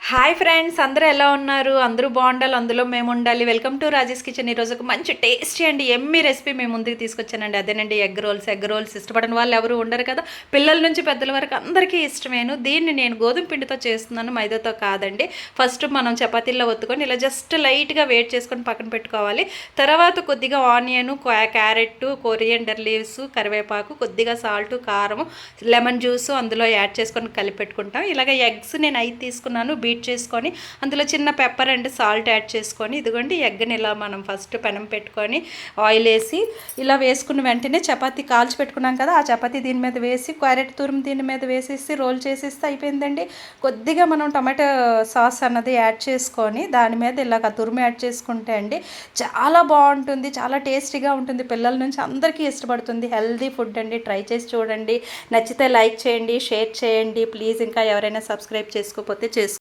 Hi friends, అందరూ ఎలా ఉన్నారు? అందరూ బాగుండాలి, అందులో మేము ఉండాలి. Welcome to Rajesh kitchen. ఈరోజు ఒక మంచి టేస్టీ అండి ఎమ్మీ రెసిపీ మేము ముందుకు తీసుకొచ్చానండి. అదేనండి ఎగ్ రోల్స్. ఎగ్ రోల్స్ ఇష్టపడిన వాళ్ళు ఎవరు ఉండరు కదా, పిల్లల నుంచి పెద్దల వరకు అందరికీ ఇష్టమేను. దీన్ని నేను గోధుమ పిండితో చేస్తున్నాను, మైదాతో కాదండి. ఫస్ట్ మనం చపాతీల్లో ఒత్తుకొని ఇలా జస్ట్ లైట్గా వేడి చేసుకొని పక్కన పెట్టుకోవాలి. తర్వాత కొద్దిగా ఆనియన్, క్యారెట్, కొరియండర్ లీవ్స్, కరివేపాకు, కొద్దిగా సాల్ట్, కారం, లెమన్ జ్యూస్ అందులో యాడ్ చేసుకొని కలిపి పెట్టుకుంటాం. ఇలాగ ఎగ్స్ నేను 5 తీసుకున్నాను, బీట్ చేసుకొని అందులో చిన్న పెప్పర్ అండ్ సాల్ట్ యాడ్ చేసుకొని, ఇదిగోండి ఎగ్ని ఇలా మనం ఫస్ట్ పెనం పెట్టుకొని ఆయిల్ వేసి ఇలా వేసుకున్న వెంటనే చపాతీ కాల్చి పెట్టుకున్నాం కదా, ఆ చపాతీ దీని మీద వేసి క్యారెట్ తురుము దీని మీద వేసేసి రోల్ చేసేస్తే అయిపోయిందండి. కొద్దిగా మనం టమాటో సాస్ అన్నది యాడ్ చేసుకొని దాని మీద ఇలాగ తురుము యాడ్ చేసుకుంటే అండి చాలా బాగుంటుంది, చాలా టేస్టీగా ఉంటుంది. పిల్లల నుంచి అందరికీ ఇష్టపడుతుంది. హెల్దీ ఫుడ్ అండి, ట్రై చేసి చూడండి. నచ్చితే లైక్ చేయండి, షేర్ చేయండి ప్లీజ్. ఇంకా ఎవరైనా సబ్స్క్రైబ్ చేసుకోకపోతే